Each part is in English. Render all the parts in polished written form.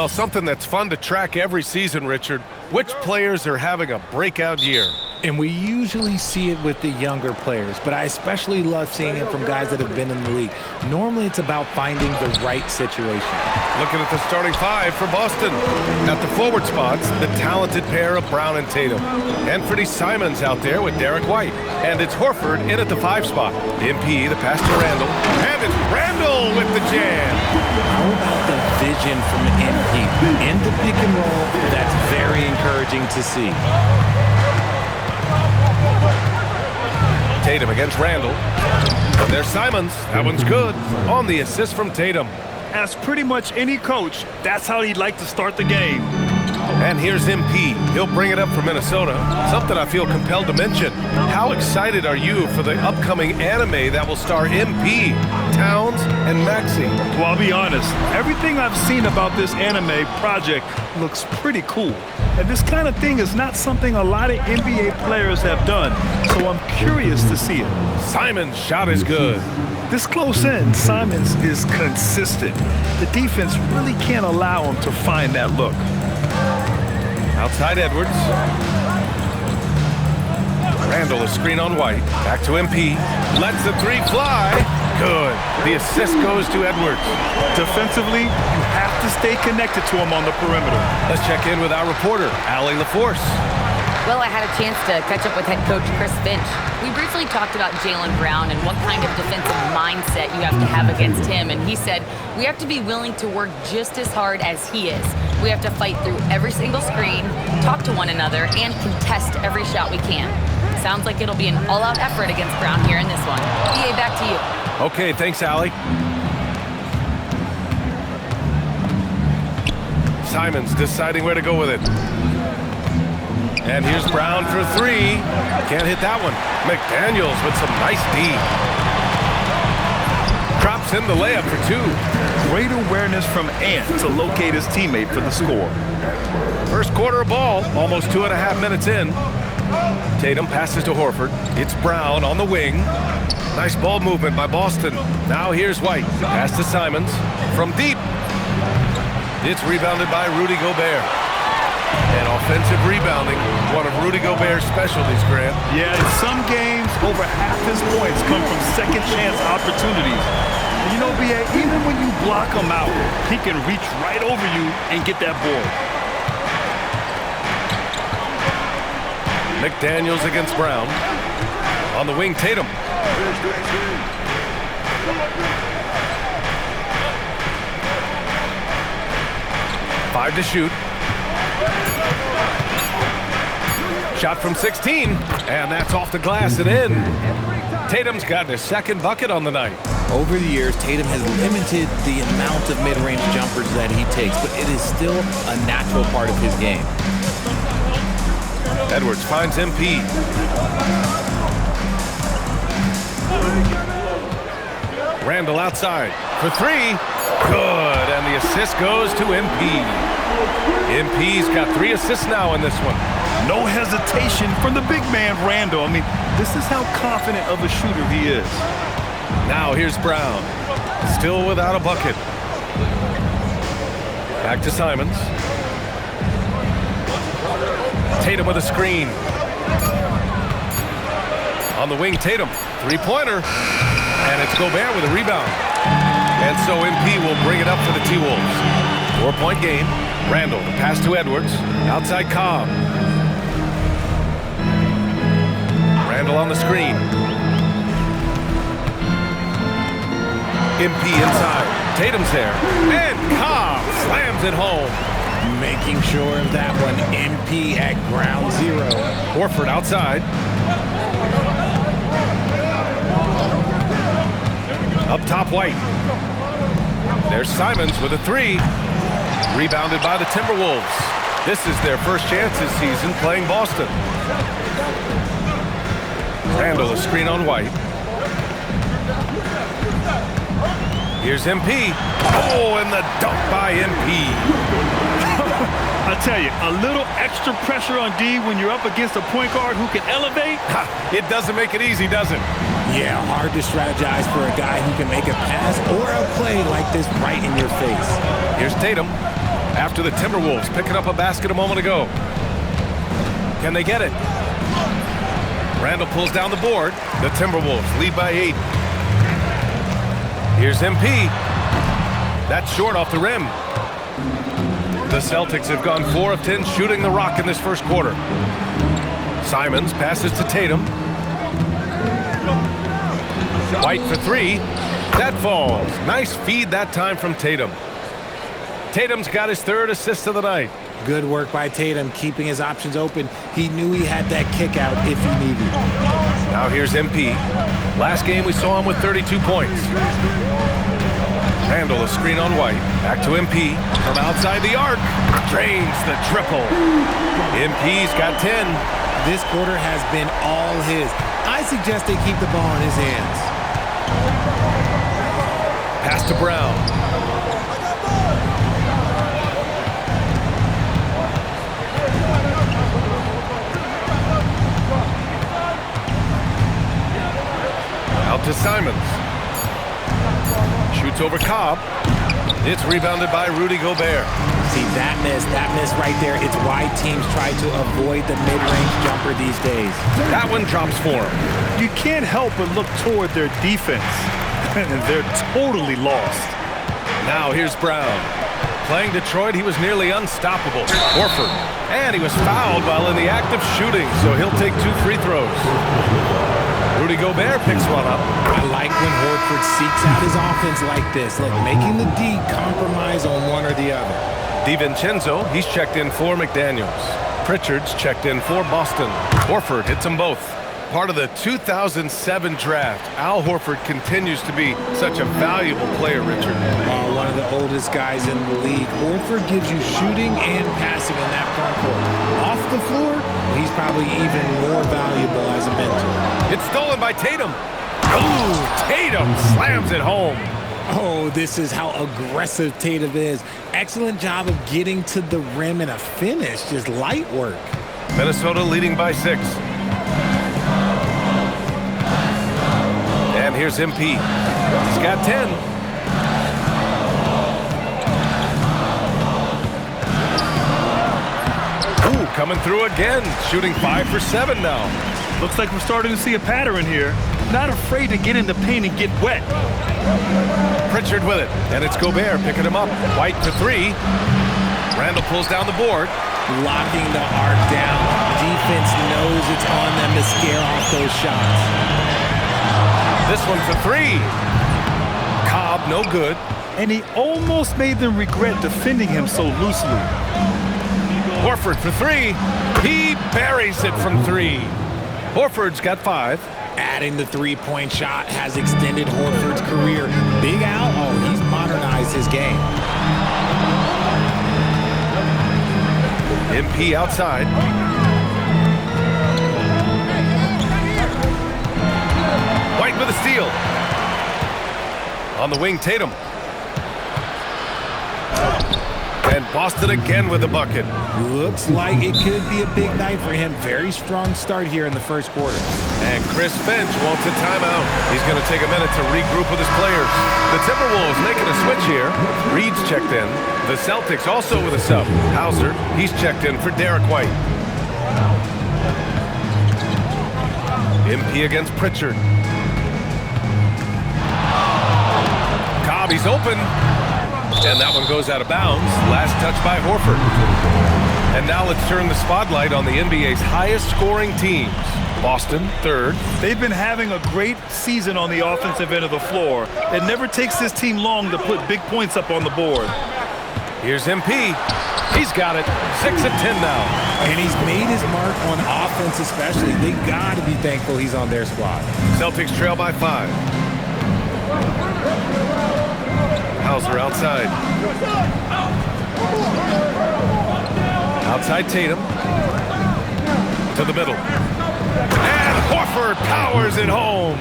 Well, something that's fun to track every season, Richard. Which players are having a breakout year? And we usually see it with the younger players, but I especially love seeing it from guys that have been in the league. Normally, it's about finding the right situation. Looking at the starting five for Boston. At the forward spots, the talented pair of Brown and Tatum. Anthony Simons out there with Derek White. And it's Horford in at the 5 spot. MP, the pass to Randall. And it's Randall with the jam. How about the vision from MP? In the pick and roll, that's very encouraging to see. Tatum against Randall. And there's Simons. That one's good. On the assist from Tatum. As pretty much any coach, that's how he'd like to start the game. And here's MP. He'll bring it up for Minnesota. Something I feel compelled to mention. How excited are you for the upcoming anime that will star MP, Towns, and Maxey? Well, I'll be honest. Everything I've seen about this anime project looks pretty cool. And this kind of thing is not something a lot of NBA players have done, so I'm curious to see it. Simon's shot is good. This close in, Simons is consistent. The defense really can't allow him to find that look. Outside Edwards. Randall, a screen on White. Back to MP. Lets the 3 fly. Good. The assist goes to Edwards. Defensively, you have to stay connected to him on the perimeter. Let's check in with our reporter, Allie LaForce. Well, I had a chance to catch up with head coach Chris Finch. We briefly talked about Jaylen Brown and what kind of defensive mindset you have to have against him. And he said, we have to be willing to work just as hard as he is. We have to fight through every single screen, talk to one another, and contest every shot we can. Sounds like it'll be an all-out effort against Brown here in this one. EA, back to you. Okay, thanks, Allie. Simons deciding where to go with it. And here's Brown for 3. Can't hit that one. McDaniels with some nice D. Drops in the layup for 2. Great awareness from Ant to locate his teammate for the score. First quarter of ball, almost 2.5 minutes in. Tatum passes to Horford. It's Brown on the wing. Nice ball movement by Boston. Now here's White. Pass to Simons. From deep. It's rebounded by Rudy Gobert. And offensive rebounding, one of Rudy Gobert's specialties, Grant. Yeah, in some games, over half his points come from second chance opportunities. And you know, BA, even when you block him out, he can reach right over you and get that board. McDaniels against Brown. On the wing, Tatum. Five to shoot. Shot from 16, and that's off the glass and in. Tatum's got his second bucket on the night. Over the years, Tatum has limited the amount of mid-range jumpers that he takes, but it is still a natural part of his game. Edwards finds MP. Randall outside for 3. Good, and the assist goes to MP. MP's got 3 assists now in this one. No hesitation from the big man, Randall. I mean, this is how confident of a shooter he is. Now here's Brown. Still without a bucket. Back to Simons. Tatum with a screen. On the wing, Tatum. 3-pointer. And it's Gobert with a rebound. And so MP will bring it up for the T-Wolves. 4-point game. Randall, the pass to Edwards. Outside Cobb. Randall on the screen. MP inside. Tatum's there. And Cobb slams it home. Making sure of that one. MP at ground zero. Horford outside. Up top, White. There's Simons with a 3. Rebounded by the Timberwolves. This is their first chance this season playing Boston. Randall, a screen on White. Here's MP. Oh, and the dunk by MP. I tell you, a little extra pressure on D when you're up against a point guard who can elevate. It doesn't make it easy, does it? Yeah, hard to strategize for a guy who can make a pass or a play like this right in your face. Here's Tatum. After the Timberwolves picking up a basket a moment ago. Can they get it? Randall pulls down the board. The Timberwolves lead by 8. Here's MP. That's short off the rim. The Celtics have gone 4 of 10 shooting the rock in this first quarter. Simons passes to Tatum. White for 3. That falls. Nice feed that time from Tatum. Tatum's got his 3rd assist of the night. Good work by Tatum, keeping his options open. He knew he had that kick out if he needed it. Now here's MP. Last game we saw him with 32 points. Handle a screen on White. Back to MP. From outside the arc. Drains the triple. MP's got 10. This quarter has been all his. I suggest they keep the ball in his hands. Pass to Brown. Out to Simons. Shoots over Cobb. It's rebounded by Rudy Gobert. See, that miss right there. It's why teams try to avoid the mid-range jumper these days. That one drops for him. You can't help but look toward their defense. And they're totally lost. Now here's Brown. Playing Detroit, he was nearly unstoppable. Horford. And he was fouled while in the act of shooting, so he'll take 2 free throws. Rudy Gobert picks one up. I like when Horford seeks out his offense like this, like making the D compromise on one or the other. DiVincenzo, he's checked in for McDaniels. Pritchard's checked in for Boston. Horford hits them both. Part of the 2007 draft, Al Horford continues to be such a valuable player, Richard. One of the oldest guys in the league. Horford gives you shooting and passing in that front court. Off the floor, he's probably even more valuable as a mentor. It's stolen by Tatum. Ooh, Tatum slams it home. Oh, this is how aggressive Tatum is. Excellent job of getting to the rim and a finish. Just light work. Minnesota leading by 6. And here's MP. He's got 10. Ooh, coming through again. Shooting 5 for 7 now. Looks like we're starting to see a pattern here. Not afraid to get in the paint and get wet. Pritchard with it. And it's Gobert picking him up. White for 3. Randall pulls down the board. Locking the arc down. Defense knows it's on them to scare off those shots. This one for 3. Cobb, no good. And he almost made them regret defending him so loosely. Horford for 3. He buries it from 3. Horford's got 5. Adding the three-point shot has extended Horford's career. Big Al, oh, he's modernized his game. MP outside. White with a steal. On the wing, Tatum. And Boston again with a bucket. Looks like it could be a big night for him. Very strong start here in the first quarter. And Chris Finch wants a timeout. He's going to take a minute to regroup with his players. The Timberwolves making a switch here. Reed's checked in. The Celtics also with a sub. Hauser, he's checked in for Derek White. MP against Pritchard. Cobb, he's open. And that one goes out of bounds. Last touch by Horford. And now let's turn the spotlight on the NBA's highest scoring teams. Boston, 3rd. They've been having a great season on the offensive end of the floor. It never takes this team long to put big points up on the board. Here's MP. He's got it. 6 of 10 now. And he's made his mark on offense especially. They got to be thankful he's on their squad. Celtics trail by 5. Hauser outside. Outside Tatum. To the middle. And Horford powers it home.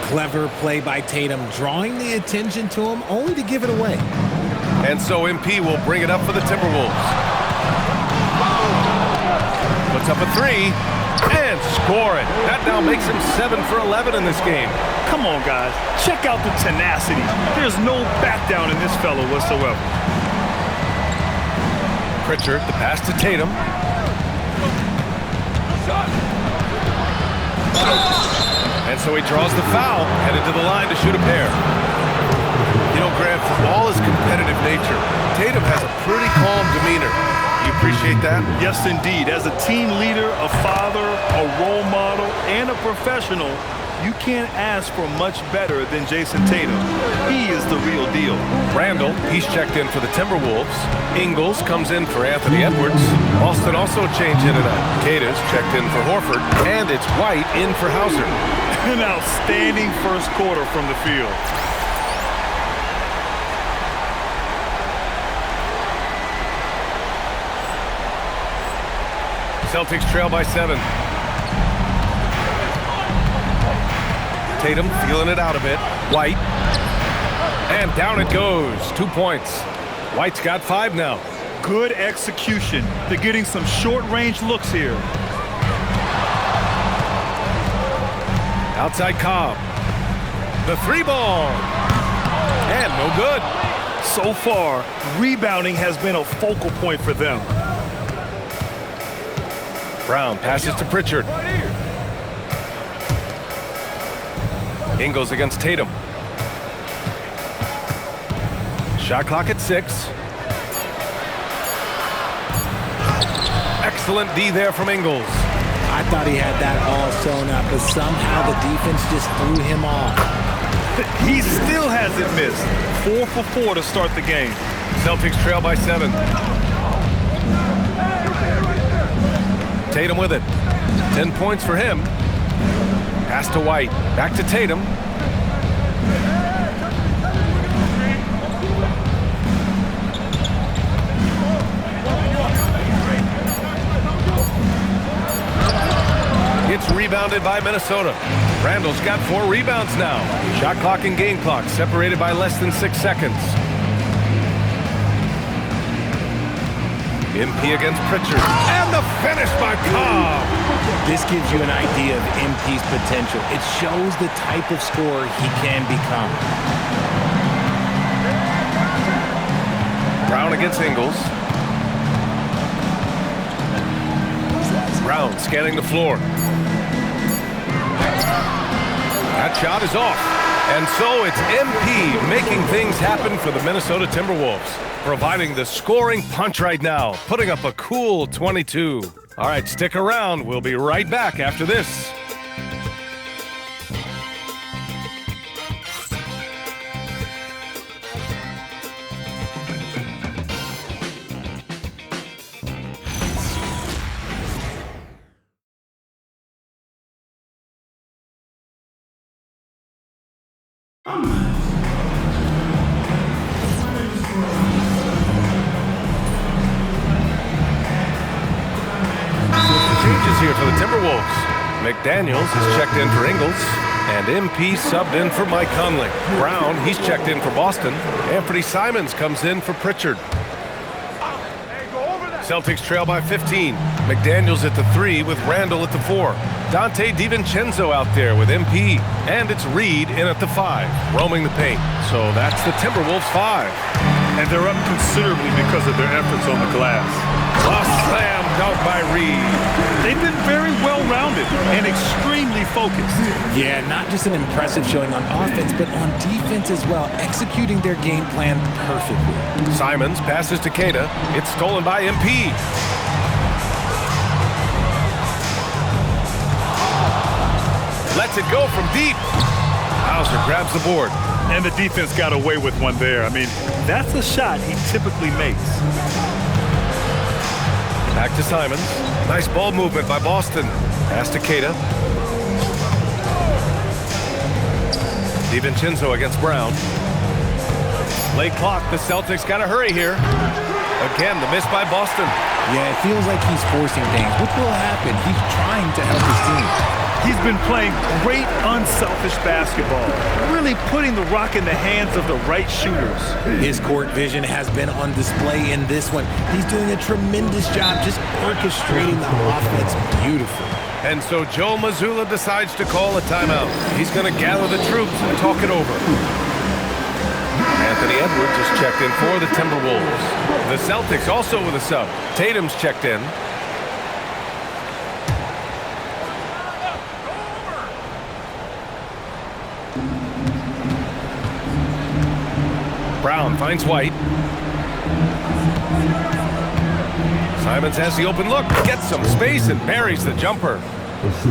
Clever play by Tatum, drawing the attention to him only to give it away. And so MP will bring it up for the Timberwolves. Puts up a 3 and score it. That now makes him 7 for 11 in this game. Come on, guys. Check out the tenacity. There's no back down in this fellow whatsoever. Pritchard, the pass to Tatum. And so he draws the foul, headed to the line to shoot a pair. You know, Grant, for all his competitive nature, Tatum has a pretty calm demeanor. You appreciate that? Yes, indeed. As a team leader, a father, a role model, and a professional, you can't ask for much better than Jason Tatum. He is the real deal. Randall, he's checked in for the Timberwolves. Ingles comes in for Anthony Edwards. Boston also changed in and out. Cata's checked in for Horford. And it's White in for Hauser. An outstanding first quarter from the field. Celtics trail by 7. Tatum feeling it out a bit. White. And down it goes. 2 points. White's got 5 now. Good execution. They're getting some short-range looks here. Outside Cobb. The 3-ball. And no good. So far, rebounding has been a focal point for them. Brown passes to Pritchard. Ingles against Tatum. Shot clock at 6. Excellent D there from Ingles. I thought he had that all sewn up, but somehow the defense just threw him off. He still hasn't missed. 4 for 4 to start the game. Celtics trail by 7. Tatum with it. 10 points for him. Pass to White. Back to Tatum. It's rebounded by Minnesota. Randall's got 4 rebounds now. Shot clock and game clock separated by less than 6 seconds. MP against Pritchard. And the finish by Cobb. This gives you an idea of MP's potential. It shows the type of scorer he can become. Brown against Ingles. Brown scanning the floor. That shot is off. And so it's MP making things happen for the Minnesota Timberwolves, providing the scoring punch right now, putting up a cool 22. All right, stick around. We'll be right back after this. Changes here for the Timberwolves. McDaniels is checked in for Ingles, and MP subbed in for Mike Conley. Brown, he's checked in for Boston. Anthony Simons comes in for Pritchard. Celtics trail by 15. McDaniels at the 3 with Randall at the 4. Dante DiVincenzo out there with MP. And it's Reed in at the 5, roaming the paint. So that's the Timberwolves 5. And they're up considerably because of their efforts on the glass. A slam dunk by Reed. They've been very well-rounded and extremely focused. Yeah, not just an impressive showing on offense, but on defense as well, executing their game plan perfectly. Simons passes to Cata. It's stolen by MP. Lets it go from deep. Hauser grabs the board. And the defense got away with one there. I mean, that's a shot he typically makes. Back to Simons. Nice ball movement by Boston. Pass to Cata. DiVincenzo against Brown. Late clock. The Celtics got to hurry here. Again, the miss by Boston. Yeah, it feels like he's forcing things, which will happen. He's trying to help his team. He's been playing great, unselfish basketball, really putting the rock in the hands of the right shooters. His court vision has been on display in this one. He's doing a tremendous job just orchestrating the offense beautifully. And so Joe Mazzulla decides to call a timeout. He's going to gather the troops and talk it over. Anthony Edwards is checked in for the Timberwolves. The Celtics also with a sub. Tatum's checked in. Brown finds White. Simons has the open look, gets some space and buries the jumper.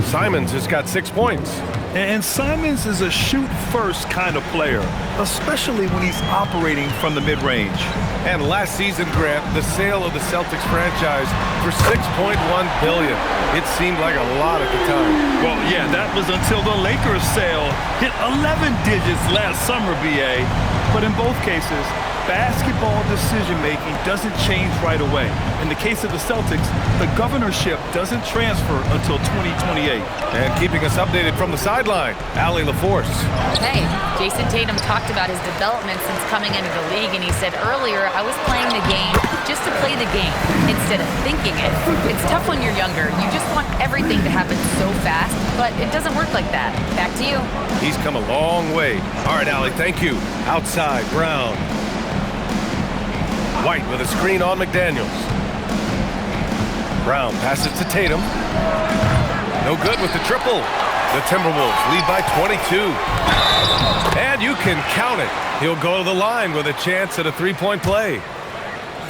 Simons has got 6 points. And Simons is a shoot-first kind of player, especially when he's operating from the mid-range. And last season, Grant, the sale of the Celtics franchise for $6.1 billion. It seemed like a lot at the time. Well, yeah, that was until the Lakers sale hit 11 digits last summer, BA. But in both cases, basketball decision-making doesn't change right away. In the case of the Celtics, the governorship doesn't transfer until 2028. And keeping us updated from the sideline, Allie LaForce. Hey, Jason Tatum talked about his development since coming into the league, and he said earlier, I was playing the game just to play the game instead of thinking it. It's tough when you're younger. You just want everything to happen so fast, but it doesn't work like that. Back to you. He's come a long way. All right, Allie, thank you. Outside, Brown. White with a screen on McDaniels. Brown passes to Tatum. No good with the triple. The Timberwolves lead by 22. And you can count it. He'll go to the line with a chance at a three-point play.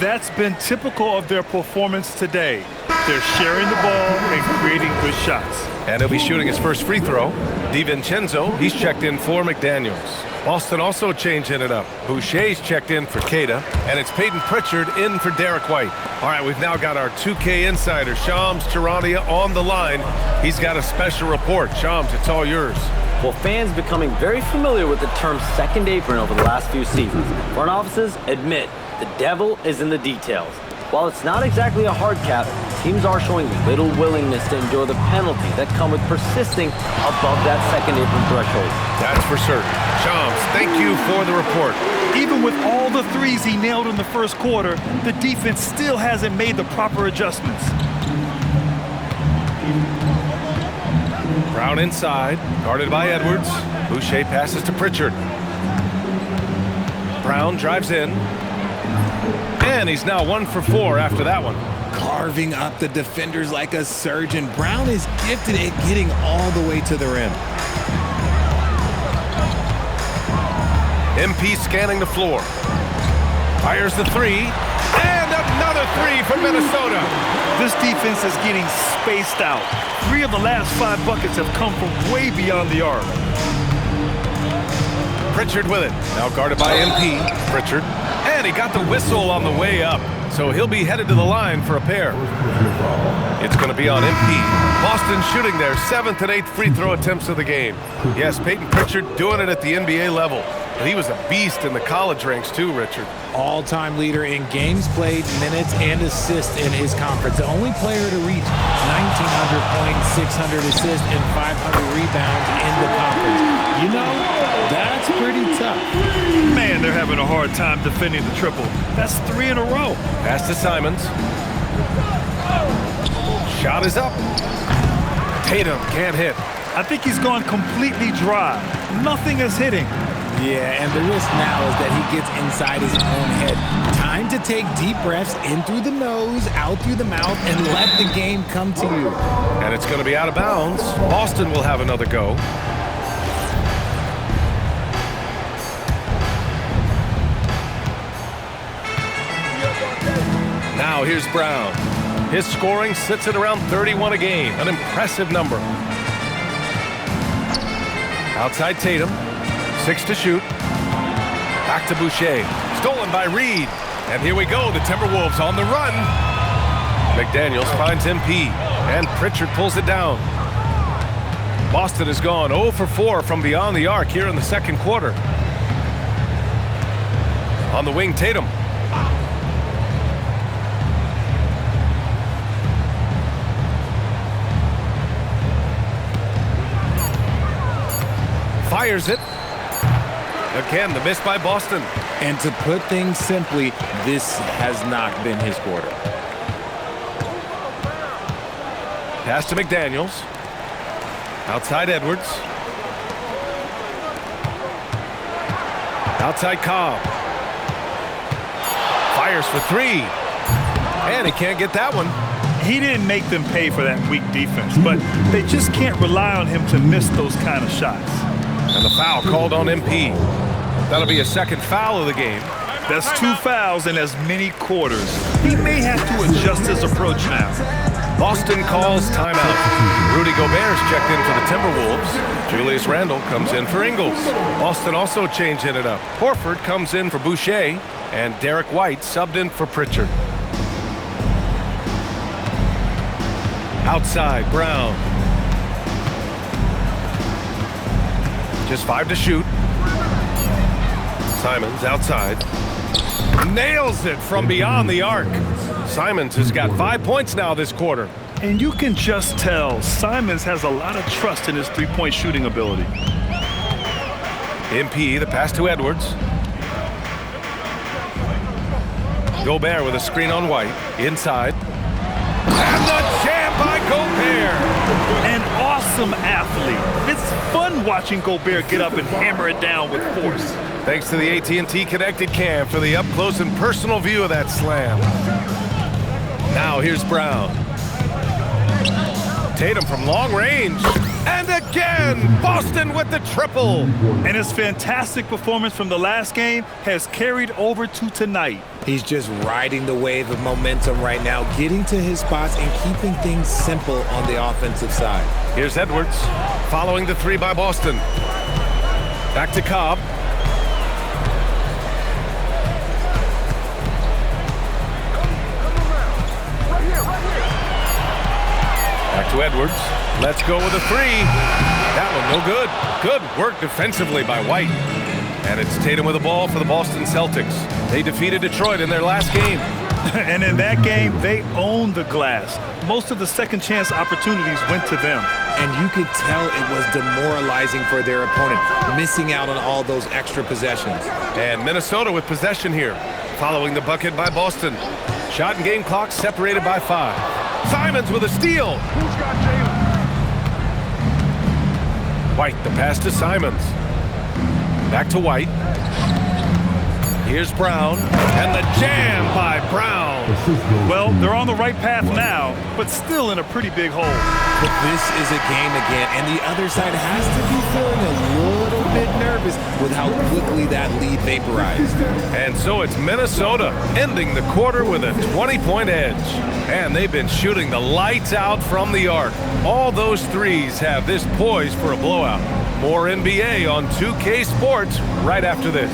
That's been typical of their performance today. They're sharing the ball and creating good shots. And he'll be shooting his first free throw. DiVincenzo, he's checked in for McDaniels. Boston also changing it up. Boucher's checked in for Queta, and it's Peyton Pritchard in for Derek White. All right, we've now got our 2K insider, Shams Charania, on the line. He's got a special report. Shams, it's all yours. Well, fans becoming very familiar with the term second apron over the last few seasons. Front offices admit the devil is in the details. While it's not exactly a hard cap, teams are showing little willingness to endure the penalties that come with persisting above that second apron threshold. That's for certain. Shams, thank you for the report. Even with all the threes he nailed in the first quarter, the defense still hasn't made the proper adjustments. Brown inside, guarded by Edwards. Boucher passes to Pritchard. Brown drives in. And he's now 1 for 4 after that one. Carving up the defenders like a surgeon. Brown is gifted at getting all the way to the rim. MP scanning the floor. Fires the three. And another three from Minnesota. This defense is getting spaced out. 3 of the last 5 buckets have come from way beyond the arc. Pritchard with it. Now guarded by MP. Pritchard. And he got the whistle on the way up. So he'll be headed to the line for a pair. It's going to be on MP. Boston shooting their 7th and 8th free throw attempts of the game. Yes, Peyton Pritchard doing it at the NBA level. But he was a beast in the college ranks too, Richard. All-time leader in games played, minutes, and assists in his conference. The only player to reach 1,900 points, 600 assists, and 500 rebounds in the conference. You know, that's pretty tough. Man, they're having a hard time defending the triple. That's 3 in a row. Pass to Simons. Shot is up. Tatum can't hit. I think he's gone completely dry. Nothing is hitting. Yeah, and the risk now is that he gets inside his own head. Time to take deep breaths in through the nose, out through the mouth, and let the game come to you. And it's going to be out of bounds. Boston will have another go. Now here's Brown. His scoring sits at around 31 a game, an impressive number. Outside Tatum, 6 to shoot. Back to Boucher, stolen by Reed. And here we go, the Timberwolves on the run. McDaniels finds MP, and Pritchard pulls it down. Boston has gone 0 for 4 from beyond the arc here in the second quarter. On the wing, Tatum. Fires it. Again, the miss by Boston. And to put things simply, this has not been his quarter. Pass to McDaniels. Outside Edwards. Outside Cobb. Fires for three. And he can't get that one. He didn't make them pay for that weak defense, but they just can't rely on him to miss those kind of shots. And the foul called on MP. That'll be a second foul of the game. That's 2 fouls in as many quarters. He may have to adjust his approach now. Boston calls timeout. Rudy Gobert's checked in for the Timberwolves. Julius Randle comes in for Ingles. Boston also changing it up. Horford comes in for Boucher, and Derek White subbed in for Pritchard. Outside, Brown. Just 5 to shoot. Simons outside. Nails it from beyond the arc. Simons has got 5 points now this quarter. And you can just tell Simons has a lot of trust in his three-point shooting ability. MP, the pass to Edwards. Gobert with a screen on White. Inside. And the jam by Gobert. An awesome athlete. It's fun watching Gobert get up and hammer it down with force. Thanks to the AT&T Connected Cam for the up-close and personal view of that slam. Now here's Brown. Tatum from long range. And again, Boston with the triple. And his fantastic performance from the last game has carried over to tonight. He's just riding the wave of momentum right now, getting to his spots and keeping things simple on the offensive side. Here's Edwards, following the three by Boston. Back to Cobb. Back to Edwards. Let's go with a three. That one no good. Good work defensively by White. And it's Tatum with the ball for the Boston Celtics. They defeated Detroit in their last game. And in that game, they owned the glass. Most of the second chance opportunities went to them. And you could tell it was demoralizing for their opponent, missing out on all those extra possessions. And Minnesota with possession here, following the bucket by Boston. Shot and game clock separated by 5. Simons with a steal. White, the pass to Simons. Back to White. Here's Brown, and the jam by Brown. Well, they're on the right path now, but still in a pretty big hole. But this is a game again, and the other side has to be feeling a little bit nervous with how quickly that lead vaporized. And so it's Minnesota ending the quarter with a 20-point edge. And they've been shooting the lights out from the arc. All those threes have this poised for a blowout. More NBA on 2K Sports right after this.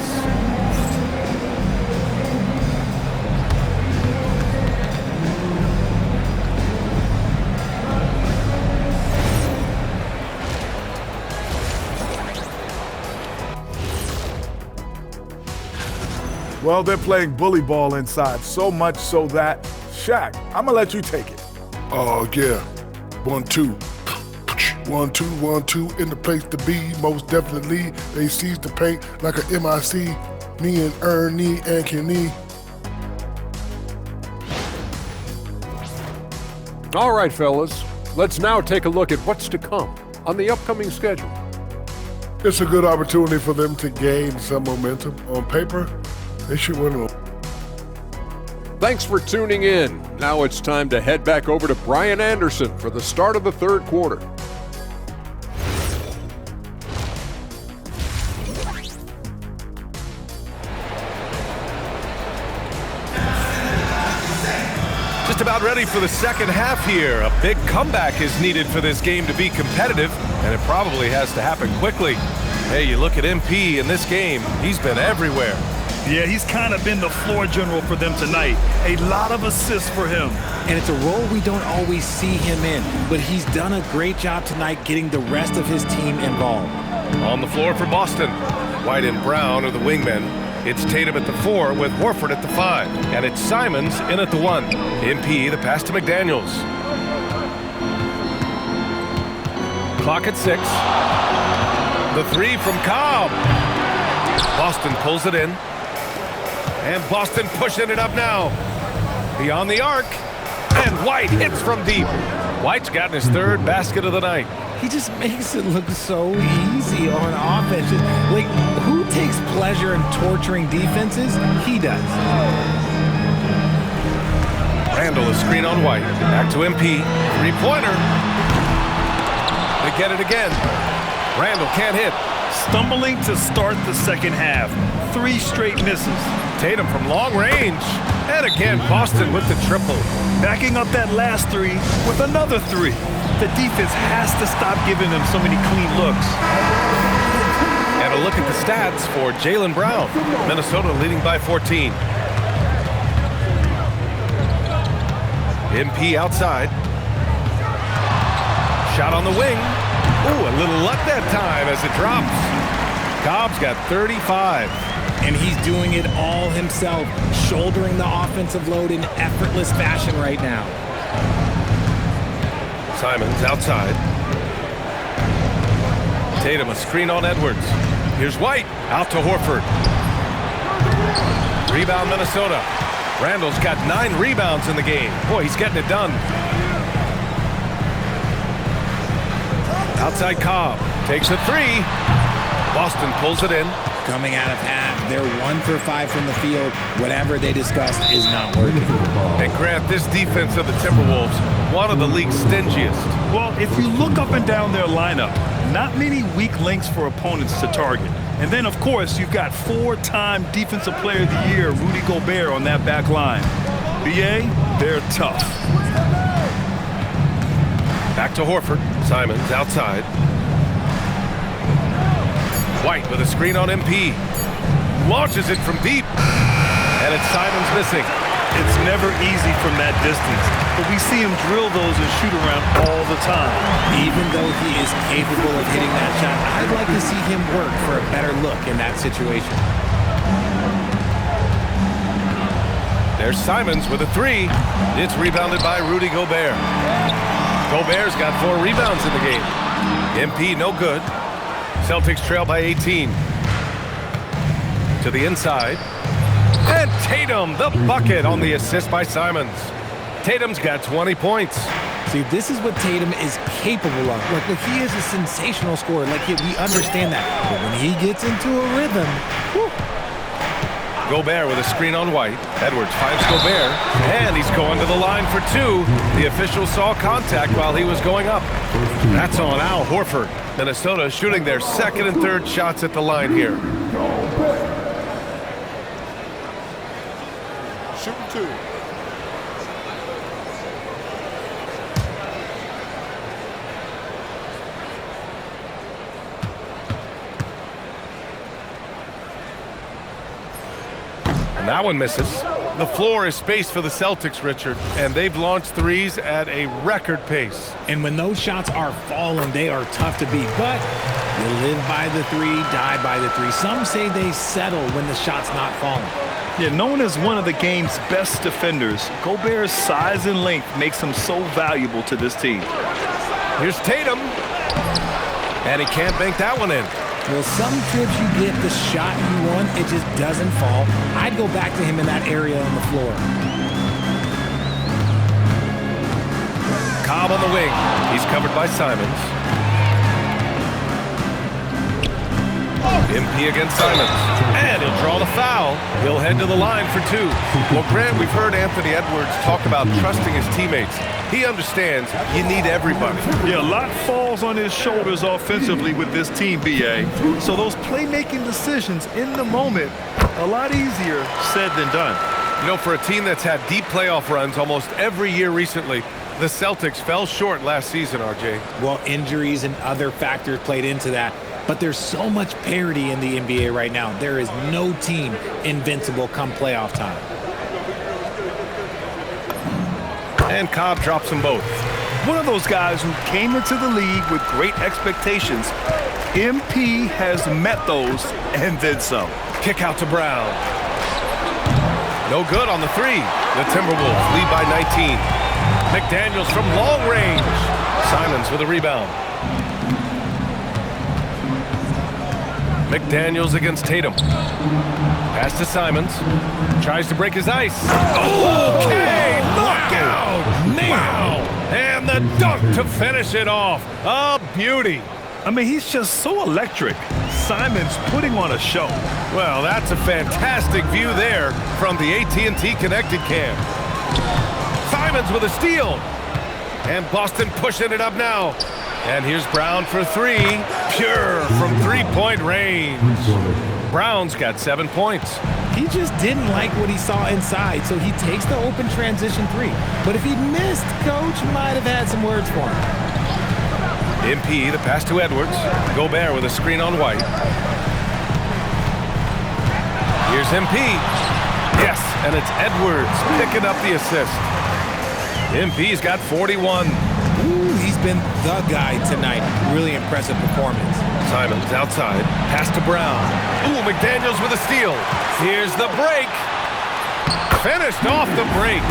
Well, they're playing bully ball inside, so much so that, Shaq, I'm gonna let you take it. Oh, yeah. 1, 2. 1, 2, 1, 2 in the place to be. Most definitely, they seize the paint like a MIC. Me and Ernie and Kenny. All right, fellas. Let's now take a look at what's to come on the upcoming schedule. It's a good opportunity for them to gain some momentum. On paper, they should win them. Thanks for tuning in. Now it's time to head back over to Brian Anderson for the start of the third quarter. Just about ready for the second half here. A big comeback is needed for this game to be competitive, and it probably has to happen quickly. Hey, you look at MP in this game, he's been everywhere. Yeah, he's kind of been the floor general for them tonight. A lot of assists for him. And it's a role we don't always see him in, but he's done a great job tonight getting the rest of his team involved. On the floor for Boston, White and Brown are the wingmen. It's Tatum at the 4 with Horford at the 5. And it's Simons in at the 1. MP, the pass to McDaniels. Clock at 6. The 3 from Cobb. Boston pulls it in. And Boston pushing it up now. Beyond the arc. And White hits from deep. White's gotten his third basket of the night. He just makes it look so easy on offense. Like, who takes pleasure in torturing defenses? He does. Randall, a screen on White. Back to MP. Three-pointer. They get it again. Randall can't hit. Stumbling to start the second half. 3 straight misses. Tatum from long range. And again, Boston with the triple. Backing up that last 3 with another 3. The defense has to stop giving them so many clean looks. And a look at the stats for Jaylen Brown. Minnesota leading by 14. MP outside. Shot on the wing. Ooh, a little luck that time as it drops. Cobb's got 35. And he's doing it all himself, shouldering the offensive load in effortless fashion right now. Simons outside. Tatum, a screen on Edwards. Here's White, out to Horford. Rebound Minnesota. Randall's got 9 rebounds in the game. Boy, he's getting it done. Outside Cobb, takes a 3. Boston pulls it in. Coming out of half, they're 1 for 5 from the field. Whatever they discussed is not working. And Grant, this defense of the Timberwolves, one of the league's stingiest. Well, if you look up and down their lineup, not many weak links for opponents to target. And then, of course, you've got 4-time Defensive Player of the Year, Rudy Gobert, on that back line. BA, they're tough. Back to Horford. Simons outside. White with a screen on MP. Launches it from deep. And it's Simons missing. It's never easy from that distance, but we see him drill those and shoot around all the time. Even though he is capable of hitting that shot, I'd like to see him work for a better look in that situation. There's Simons with a 3. It's rebounded by Rudy Gobert. Gobert's got 4 rebounds in the game. MP no good. Celtics trail by 18. To the inside. And Tatum, the bucket on the assist by Simons. Tatum's got 20 points. See, this is what Tatum is capable of. Like, he is a sensational scorer. Like, we understand that. But when he gets into a rhythm, whew. Gobert with a screen on White. Edwards finds Gobert, and he's going to the line for 2. The official saw contact while he was going up. That's on Al Horford. Minnesota shooting their 2nd and 3rd shots at the line here. Shooting 2. And that one misses. The floor is spaced for the Celtics, Richard, and they've launched 3s at a record pace. And when those shots are falling, they are tough to beat. But you live by the 3, die by the 3. Some say they settle when the shot's not falling. Yeah, known as one of the game's best defenders, Gobert's size and length makes him so valuable to this team. Here's Tatum. And he can't bank that one in. Well, some trips you get the shot you want, it just doesn't fall. I'd go back to him in that area on the floor. Cobb on the wing. He's covered by Simons. MP against Simons. And he'll draw the foul. He'll head to the line for 2. Well, Grant, we've heard Anthony Edwards talk about trusting his teammates. He understands you need everybody. Yeah, a lot falls on his shoulders offensively with this team, BA. So those playmaking decisions in the moment, a lot easier said than done. You know, for a team that's had deep playoff runs almost every year recently, the Celtics fell short last season, RJ. Well, injuries and other factors played into that. But there's so much parity in the NBA right now. There is no team invincible come playoff time. And Cobb drops them both. One of those guys who came into the league with great expectations. MP has met those and then some. Kick out to Brown. No good on the 3. The Timberwolves lead by 19. McDaniels from long range. Simons with a rebound. McDaniels against Tatum. Pass to Simons. Tries to break his ice. Okay, look out! Man. Wow! And the dunk to finish it off. A beauty. I mean, he's just so electric. Simons putting on a show. Well, that's a fantastic view there from the AT&T connected cam. Simons with a steal. And Boston pushing it up now. And here's Brown for three. Pure from three-point range. Brown's got 7 points. He just didn't like what he saw inside, so he takes the open transition three. But if he'd missed, Coach might have had some words for him. MP, the pass to Edwards. Gobert with a screen on White. Here's MP. Yes, and it's Edwards picking up the assist. MP's got 41. Ooh, he's been the guy tonight. Really impressive performance. Simons outside. Pass to Brown. Ooh, McDaniels with a steal. Here's the break. Finished off the break.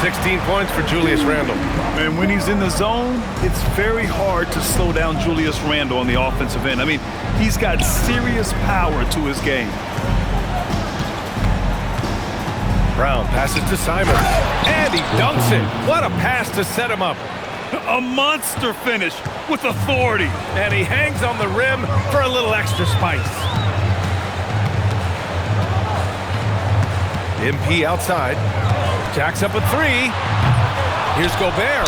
16 points for Julius Randle. And when he's in the zone, it's very hard to slow down Julius Randle on the offensive end. I mean, he's got serious power to his game. Brown passes to Simons. And he dunks it. What a pass to set him up. A monster finish with authority. And he hangs on the rim for a little extra spice. MP outside. Jacks up a three. Here's Gobert.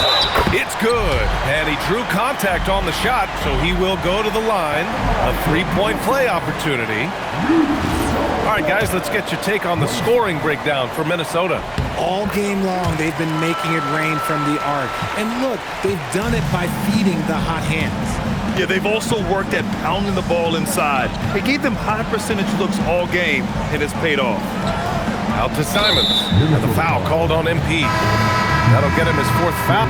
It's good. And he drew contact on the shot, so he will go to the line. A three-point play opportunity. All right, guys, let's get your take on the scoring breakdown for Minnesota. All game long, they've been making it rain from the arc. And look, they've done it by feeding the hot hands. Yeah, they've also worked at pounding the ball inside. It gave them high percentage looks all game, and it's paid off. Out to Simons. And the foul called on MP. That'll get him his fourth foul.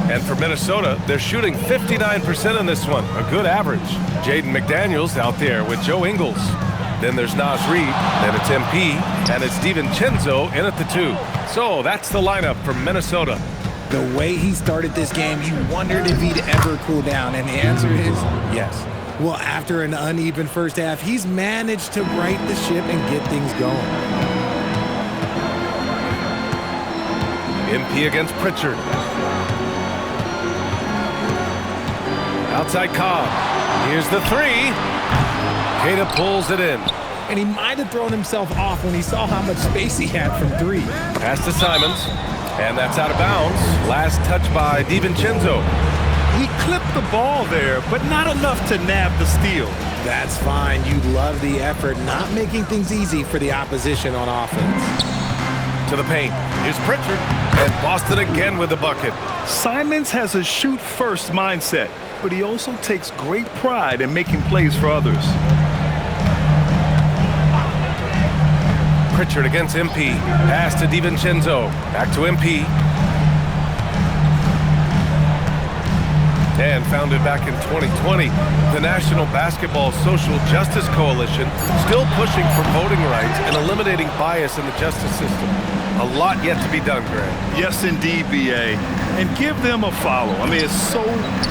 And for Minnesota, they're shooting 59% in this one, a good average. Jaden McDaniels out there with Joe Ingles. Then there's Naz Reid, then it's MP, and it's DiVincenzo in at the 2. So that's the lineup for Minnesota. The way he started this game, you wondered if he'd ever cool down, and the answer is yes. Well, after an uneven first half, he's managed to right the ship and get things going. MP against Pritchard. Outside Cobb. Here's the three. Queta pulls it in. And he might have thrown himself off when he saw how much space he had from three. Pass to Simons. And that's out of bounds. Last touch by DiVincenzo. He clipped the ball there, but not enough to nab the steal. That's fine. You love the effort, not making things easy for the opposition on offense. To the paint. Here's Pritchard. And Boston again with the bucket. Simons has a shoot-first mindset, but he also takes great pride in making plays for others. Pritchard against MP. Pass to DiVincenzo. Back to MP. And founded back in 2020, the National Basketball Social Justice Coalition still pushing for voting rights and eliminating bias in the justice system. A lot yet to be done, Greg. Yes, indeed, B.A. And give them a follow. I mean, it's so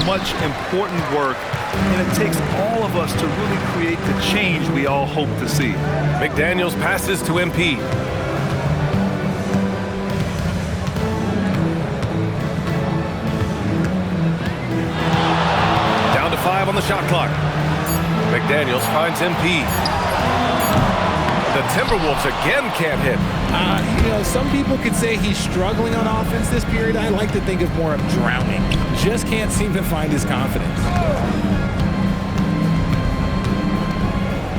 much important work, and it takes all of us to really create the change we all hope to see. McDaniels passes to MP. Down to 5 on the shot clock. McDaniels finds MP. The Timberwolves again can't hit. You know, some people could say he's struggling on offense this period. I like to think of more of drowning. Just can't seem to find his confidence.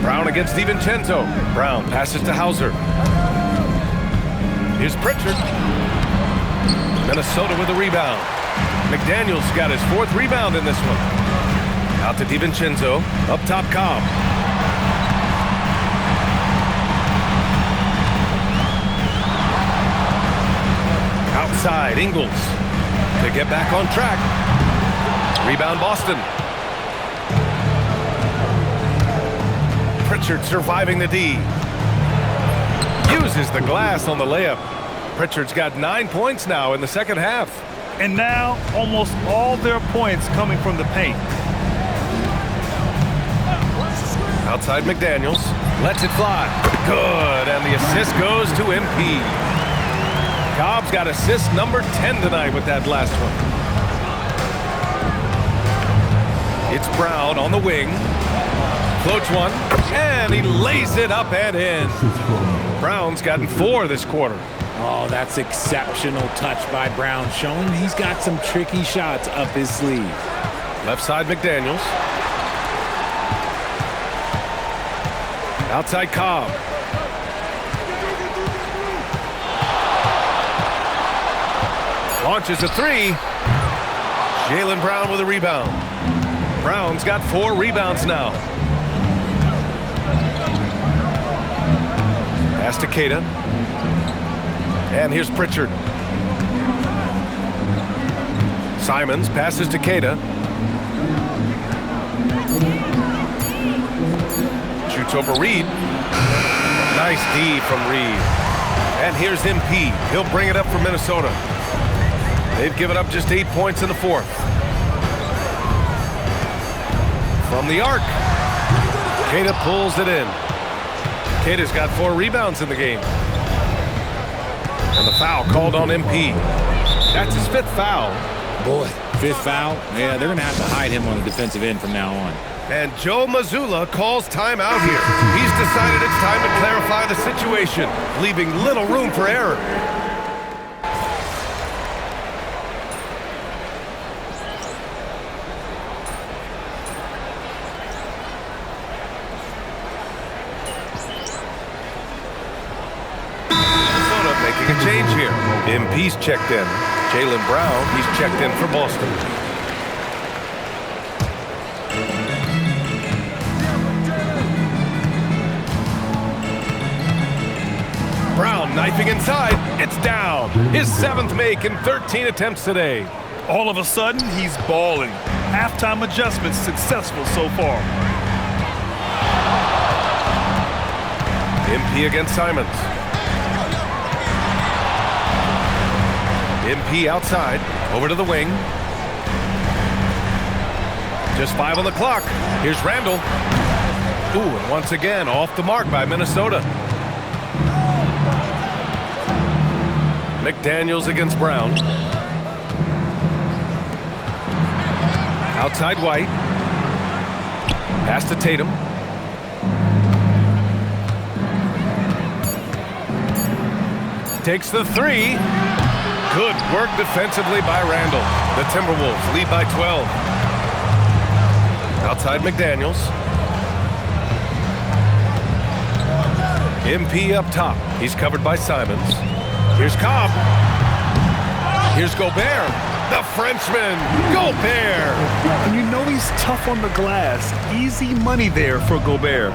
Brown against DiVincenzo. Brown passes to Hauser. Here's Pritchard. Minnesota with a rebound. McDaniels got his 4th rebound in this one. Out to DiVincenzo. Up top, Cobb. Outside, Ingles to get back on track. Rebound, Boston. Pritchard surviving the D. Uses the glass on the layup. Pritchard's got 9 points now in the second half. And now almost all their points coming from the paint. Outside McDaniels. Lets it fly. Good. And the assist goes to MP. Cobb's got assist number 10 tonight with that last one. It's Brown on the wing. Floats one. And he lays it up and in. Brown's gotten 4 this quarter. Oh, that's exceptional touch by Brown, showing he's got some tricky shots up his sleeve. Left side McDaniels. Outside Cobb. Launches a 3. Jaylen Brown with a rebound. Brown's got 4 rebounds now. Pass to Keita. And here's Pritchard. Simons passes to Keita. Shoots over Reed. Nice D from Reed. And here's MP. He'll bring it up for Minnesota. They've given up just 8 points in the fourth. From the arc. Keita pulls it in. Keita's got 4 rebounds in the game. And the foul called on MP. That's his 5th foul. Boy, 5th foul? Yeah, they're going to have to hide him on the defensive end from now on. And Joe Mazzulla calls timeout here. He's decided it's time to clarify the situation, leaving little room for error. Making a change here. MP's checked in. Jaylen Brown, he's checked in for Boston. Brown knifing inside. It's down. His 7th make in 13 attempts today. All of a sudden, he's balling. Halftime adjustments successful so far. MP against Simons. MP outside, over to the wing. Just 5 on the clock. Here's Randall. Ooh, and once again, off the mark by Minnesota. McDaniels against Brown. Outside White. Pass to Tatum. Takes the 3. Good work defensively by Randall. The Timberwolves lead by 12. Outside McDaniels. MP up top. He's covered by Simons. Here's Cobb. Here's Gobert. The Frenchman, Gobert. And you know he's tough on the glass. Easy money there for Gobert.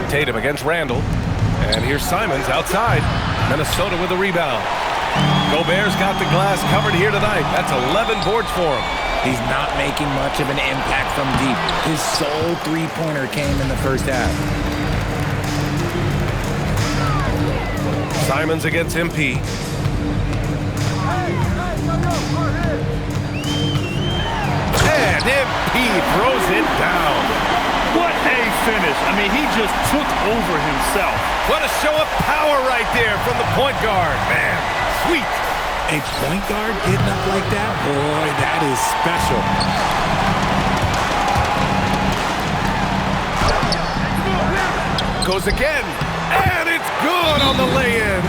Tatum against Randall. And here's Simons outside. Minnesota with a rebound. Gobert's got the glass covered here tonight. That's 11 boards for him. He's not making much of an impact from deep. His sole 3-pointer came in the first half. Simons against MP. And MP throws it down. What a finish. I mean, he just took over himself. What a show of power right there from the point guard. Man, sweet. A point guard getting up like that? Boy, that is special. Goes again. And it's good on the lay-in.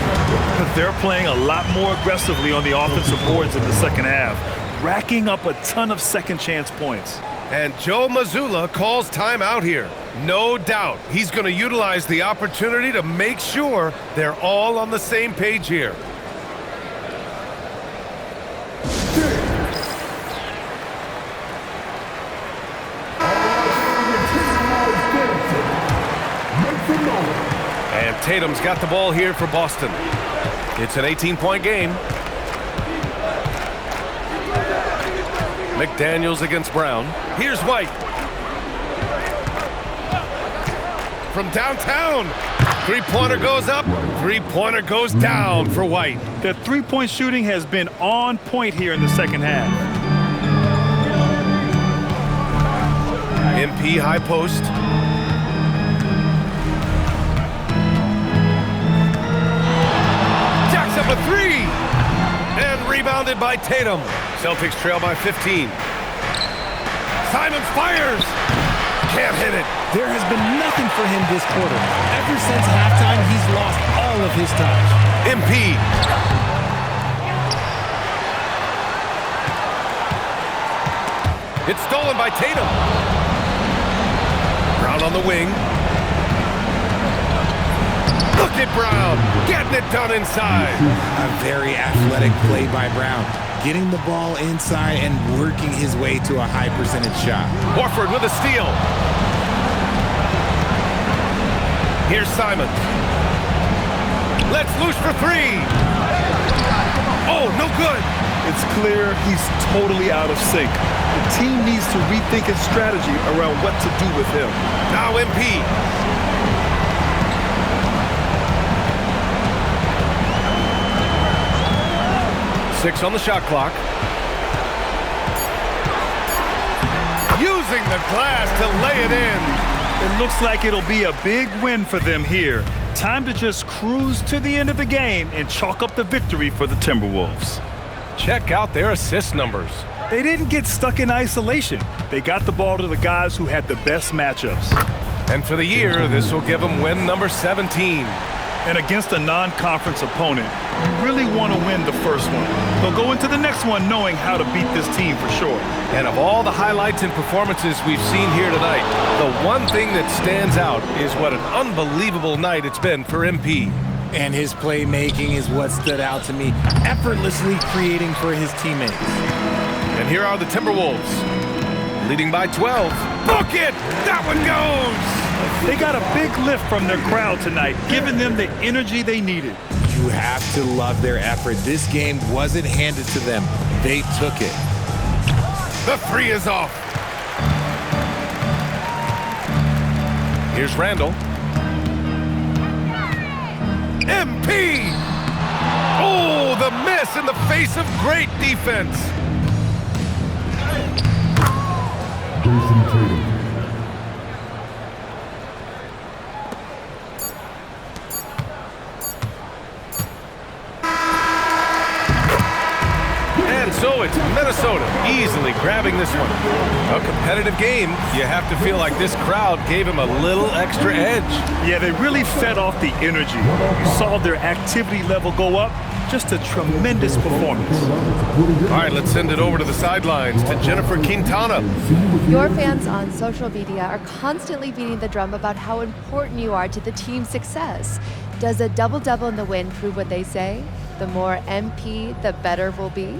They're playing a lot more aggressively on the offensive boards in the second half, racking up a ton of second chance points. And Joe Mazzulla calls timeout here. No doubt he's going to utilize the opportunity to make sure they're all on the same page here. And Tatum's got the ball here for Boston. It's an 18-point game. McDaniels against Brown. Here's White. from downtown. Three-pointer goes up, three-pointer goes down for White. The three-point shooting has been on point here in the second half. MP high post. Jacks up a three. And rebounded by Tatum. Celtics trail by 15. Simons fires. Can't hit it. There has been nothing for him this quarter. Ever since halftime, he's lost all of his touch. MP. It's stolen by Tatum. Brown on the wing. Look at Brown, getting it done inside. A very athletic play by Brown, getting the ball inside and working his way to a high percentage shot. Horford with a steal. Here's Simons. Let's loose for three. Oh, no good. It's clear he's totally out of sync. The team needs to rethink its strategy around what to do with him. Now MP. 6 on the shot clock. Using the glass to lay it in. It looks like it'll be a big win for them here. Time to just cruise to the end of the game and chalk up the victory for the Timberwolves. Check out their assist numbers. They didn't get stuck in isolation. They got the ball to the guys who had the best matchups. And for the year, this will give them win number 17. And against a non-conference opponent, you really want to win the first one. They'll go into the next one knowing how to beat this team for sure. And of all the highlights and performances we've seen here tonight, the one thing that stands out is what an unbelievable night it's been for MP. And his playmaking is what stood out to me, effortlessly creating for his teammates. And here are the Timberwolves, leading by 12. Book it! That one goes! They got a big lift from their crowd tonight, giving them the energy they needed. You have to love their effort. This game wasn't handed to them. They took it. The three is off. Here's Randall. MP! Oh, the miss in the face of great defense. Jason Tatum. And so it's Minnesota easily grabbing this one. A competitive game. You have to feel like this crowd gave him a little extra edge. Yeah, they really fed off the energy. You saw their activity level go up. Just a tremendous performance. All right, let's send it over to the sidelines to Jennifer Quintana. Your fans on social media are constantly beating the drum about how important you are to the team's success. Does a double-double in the win prove what they say? The more MP, the better we'll be?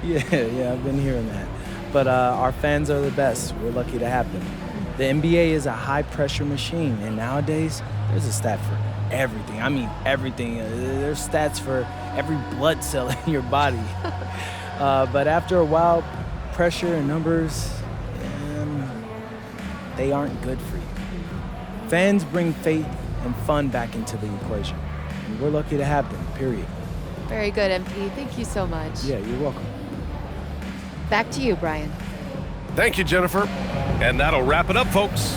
Yeah, I've been hearing that. But our fans are the best. We're lucky to have them. The NBA is a high-pressure machine, and nowadays, there's a stat for everything. I mean, everything. There's stats for every blood cell in your body. But after a while, pressure and numbers, they aren't good for you. Fans bring faith and fun back into the equation, and we're lucky to have them, period. Very good, MP. Thank you so much. Yeah, you're welcome. Back to you, Brian. Thank you, Jennifer. And that'll wrap it up, folks.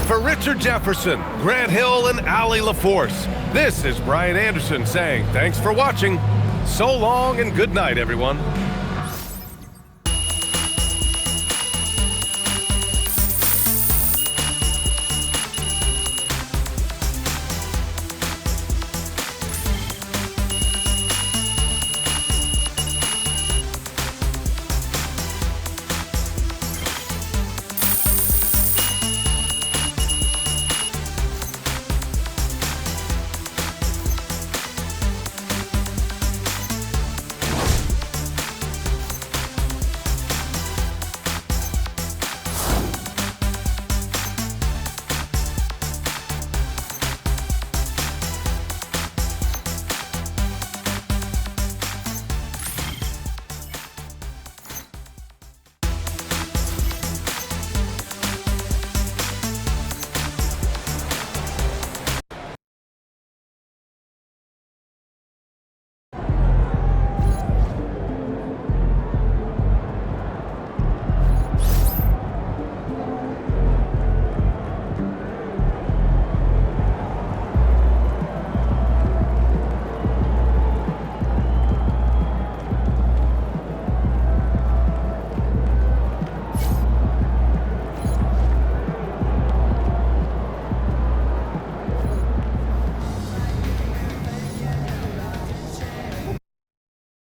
For Richard Jefferson, Grant Hill, and Allie LaForce, this is Brian Anderson saying thanks for watching. So long and good night, everyone.